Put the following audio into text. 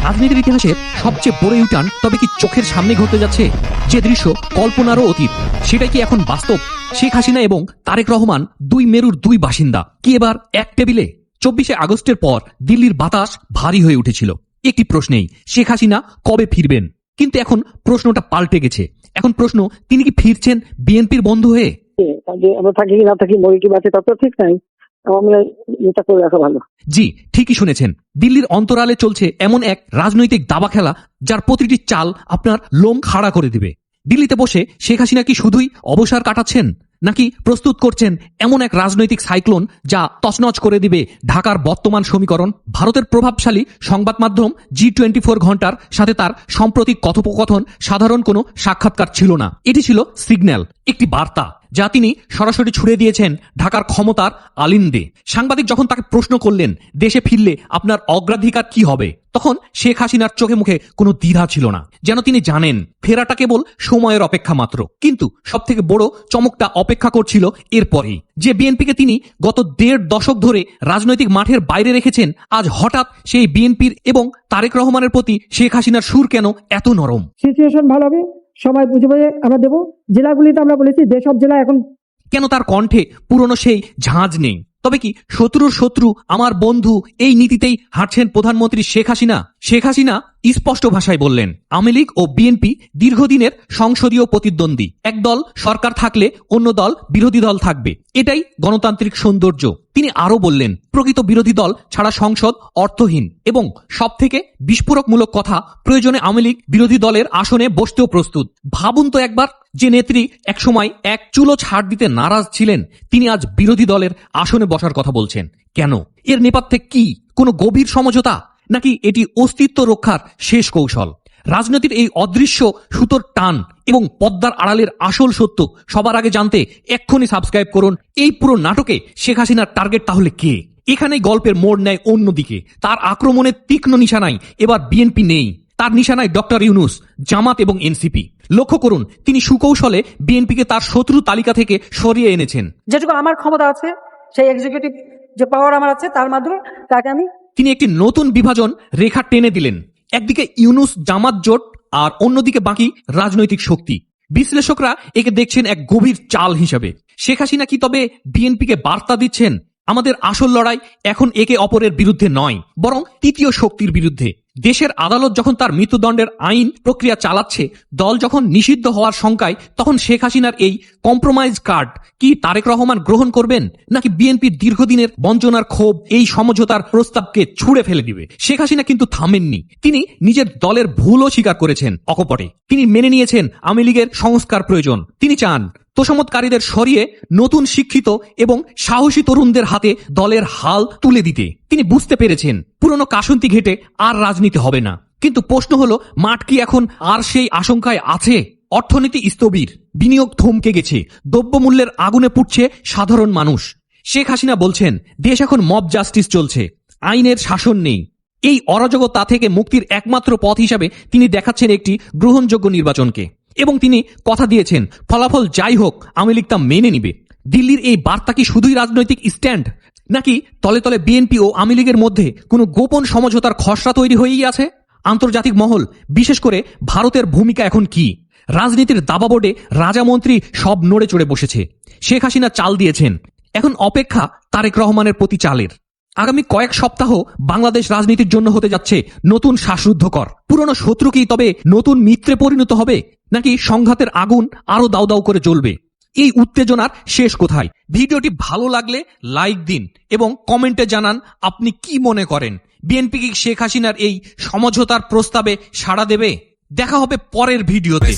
রাজনীতির ইতিহাসের সবচেয়ে বড় ইউটার্ন তবে কি চোখের সামনে ঘটতে যাচ্ছে? যে দৃশ্য কল্পনারও অতীত, সেটা কি এখন বাস্তব? শেখ হাসিনা এবং তারেক রহমান দুই মেরুর দুই বাসিন্দা কি এবার এক টেবিলে? 24শে আগস্টের পর দিল্লির বাতাস ভারী হয়ে উঠেছিল একটি প্রশ্নেই, শেখ হাসিনা কবে ফিরবেন? কিন্তু এখন প্রশ্নটা পাল্টে গেছে। এখন প্রশ্ন, তিনি কি ফিরছেন বিএনপির বন্ধু হয়ে? আমরা থাকি কি না থাকি, মরি কি বাঁচে, তার তো ঠিক নাই। আমরা এটা করে রাখা ভালো। জি, ঠিকই শুনেছেন। দিল্লির অন্তরালে চলছে এমন এক রাজনৈতিক দাবা খেলা যার প্রতিটি চাল আপনার লোম খাড়া করে দিবে। দিল্লিতে বসে শেখ হাসিনা কি শুধুই অবসর কাটাচ্ছেন, নাকি প্রস্তুত করছেন এমন এক রাজনৈতিক সাইক্লোন যা তছনছ করে দিবে ঢাকার বর্তমান সমীকরণ? ভারতের প্রভাবশালী সংবাদ মাধ্যম G24 ঘন্টার সাথে তার সাম্প্রতিক কথোপকথন সাধারণ কোনো সাক্ষাৎকার ছিল না। এটি ছিল সিগন্যাল, একটি বার্তা যা তিনি সরাসরি ছুড়ে দিয়েছেন ঢাকার ক্ষমতার আলিন্দে। সাংবাদিক যখন তাকে প্রশ্ন করলেন, দেশে ফিরলে আপনার অগ্রাধিকার কি হবে, তখন শেখ হাসিনার চোখে মুখে কোনো দ্বিধা ছিল না, যেন তিনি জানেন ফেরাটা কেবল সময়ের অপেক্ষা মাত্র। কিন্তু সব থেকে বড় চমকটা অপেক্ষা করছিল এরপরেই। যে বিএনপিকে তিনি গত 1.5 দশক ধরে রাজনৈতিক মাঠের বাইরে রেখেছেন, আজ হঠাৎ সেই বিএনপির এবং তারেক রহমানের প্রতি শেখ হাসিনার সুর কেন এত নরম? সিচুয়েশন ভালো হবে, সময় বুঝে বুঝে আমরা দেবো। জেলাগুলিতে আমরা বলেছি যেসব জেলা এখন, কেন তার কণ্ঠে পুরনো সেই ঝাঁজ নেই? তবে কি শত্রুর শত্রু আমার বন্ধু, এই নীতিতেই হাঁটছেন প্রধানমন্ত্রী শেখ হাসিনা? শেখ হাসিনা স্পষ্ট ভাষায় বললেন, আওয়ামী লীগ ও বিএনপি দীর্ঘদিনের সংসদীয় প্রতিদ্বন্দ্বী। এক দল সরকার থাকলে অন্য দল বিরোধী দল থাকবে, এটাই গণতান্ত্রিক সৌন্দর্য। তিনি আরো বললেন, প্রকৃত বিরোধী দল ছাড়া সংসদ অর্থহীন এবং সব থেকে বিস্ফোরকমূলক কথা, প্রয়োজনে আওয়ামী লীগ বিরোধী দলের আসনে বসতেও প্রস্তুত। ভাবুন তো একবার, যে নেত্রী একসময় এক চুলো ছাড় দিতে নারাজ ছিলেন, তিনি আজ বিরোধী দলের আসনে বসার কথা বলছেন। কেন? এর নেপথ্যে কি কোনো গভীর সমঝোতা, নাকি এটি অস্তিত্ব রক্ষার শেষ কৌশল? রাজনীতির এই অদৃশ্য সুতোর টান এবং পদ্মার আড়ালের আসল সত্য সবার আগে জানতে এক্ষুনি সাবস্ক্রাইব করুন। এই পুরো নাটকে শেখ হাসিনার টার্গেট তাহলে কে? এখানেই গল্পের মোড় নেয় অন্যদিকে। তার আক্রমণের তীক্ষ্ণ নিশানায় এবার বিএনপি নেই, তার নিশানায় ডক্টর ইউনূস, জামাত এবং এনসিপি। লক্ষ্য করুন, তিনি সুকৌশলে বিএনপিকে তার শত্রু তালিকা থেকে সরিয়ে এনেছেন। যেটুকু আমার ক্ষমতা আছে, সেই এক্সিকিউটিভ যে পাওয়ার আমার আছে, তার মাধ্যমে তাকে আমি, তিনি একটি নতুন বিভাজন রেখা টেনে দিলেন। একদিকে ইউনূস জামাত জোট আর অন্যদিকে বাকি রাজনৈতিক শক্তি। বিশ্লেষকরা একে দেখছেন এক গভীর চাল হিসেবে। শেখ হাসিনা কি তবে বিএনপিকে বার্তা দিচ্ছেন, আমাদের আসল লড়াই এখন একে অপরের বিরুদ্ধে নয়, বরং তৃতীয় শক্তির বিরুদ্ধে? দেশের আদালত যখন তার মৃত্যুদণ্ডের আইন প্রক্রিয়া চালাচ্ছে, দল যখন নিষিদ্ধ হওয়ার শঙ্কায়, তখন শেখ হাসিনার এই কম্প্রোমাইজ কার্ড কি তারেক রহমান গ্রহণ করবেন, নাকি বিএনপির দীর্ঘদিনের বঞ্চনার ক্ষোভ এই সমঝোতার প্রস্তাবকে ছুঁড়ে ফেলে দিবে? শেখ হাসিনা কিন্তু থামেননি। তিনি নিজের দলের ভুলও স্বীকার করেছেন অকপটে। তিনি মেনে নিয়েছেন আওয়ামী লীগের সংস্কার প্রয়োজন। তিনি চান তোষামতকারীদের সরিয়ে নতুন শিক্ষিত এবং সাহসী তরুণদের হাতে দলের হাল তুলে দিতে। তিনি বুঝতে পেরেছেন পুরনো কাসুন্তি ঘেটে আর রাজনীতি হবে না। কিন্তু প্রশ্ন হলো, মাঠ কি এখন আর সেই আশঙ্কায় আছে? অর্থনীতি স্থবির, বিনিয়োগ থমকে গেছে, দ্রব্যমূল্যের আগুনে পুড়ছে সাধারণ মানুষ। শেখ হাসিনা বলছেন, দেশ এখন মব জাস্টিস চলছে, আইনের শাসন নেই। এই অরাজকতা থেকে মুক্তির একমাত্র পথ হিসাবে তিনি দেখাচ্ছেন একটি গ্রহণযোগ্য নির্বাচনকে, এবং তিনি কথা দিয়েছেন ফলাফল যাই হোক আওয়ামী লীগ তা মেনে নিবে। দিল্লির এই বার্তা কি শুধুই রাজনৈতিক স্ট্যান্ড, নাকি তলে তলে বিএনপি ও আওয়ামী লীগের মধ্যে কোনো গোপন সমঝোতার খসড়া তৈরি হয়েই আছে? আন্তর্জাতিক মহল, বিশেষ করে ভারতের ভূমিকা এখন কি? রাজনীতির দাবাবোর্ডে রাজামন্ত্রী সব নড়ে চড়ে বসেছে। শেখ হাসিনা চাল দিয়েছেন, এখন অপেক্ষা তারেক রহমানের প্রতি চালের। আগামী কয়েক সপ্তাহ বাংলাদেশ রাজনীতির জন্য হতে যাচ্ছে নতুন শ্বাসরুদ্ধকর। পুরনো শত্রু কি তবে নতুন মিত্রে পরিণত হবে, নাকি সংঘাতের আগুন আরো দাউ দাউ করে জ্বলবে? এই উত্তেজনার শেষ কোথায়? ভিডিওটি ভালো লাগলে লাইক দিন এবং কমেন্টে জানান আপনি কি মনে করেন। বিএনপি কি শেখ হাসিনার এই সমঝোতার প্রস্তাবে সাড়া দেবে? দেখা হবে পরের ভিডিওতে।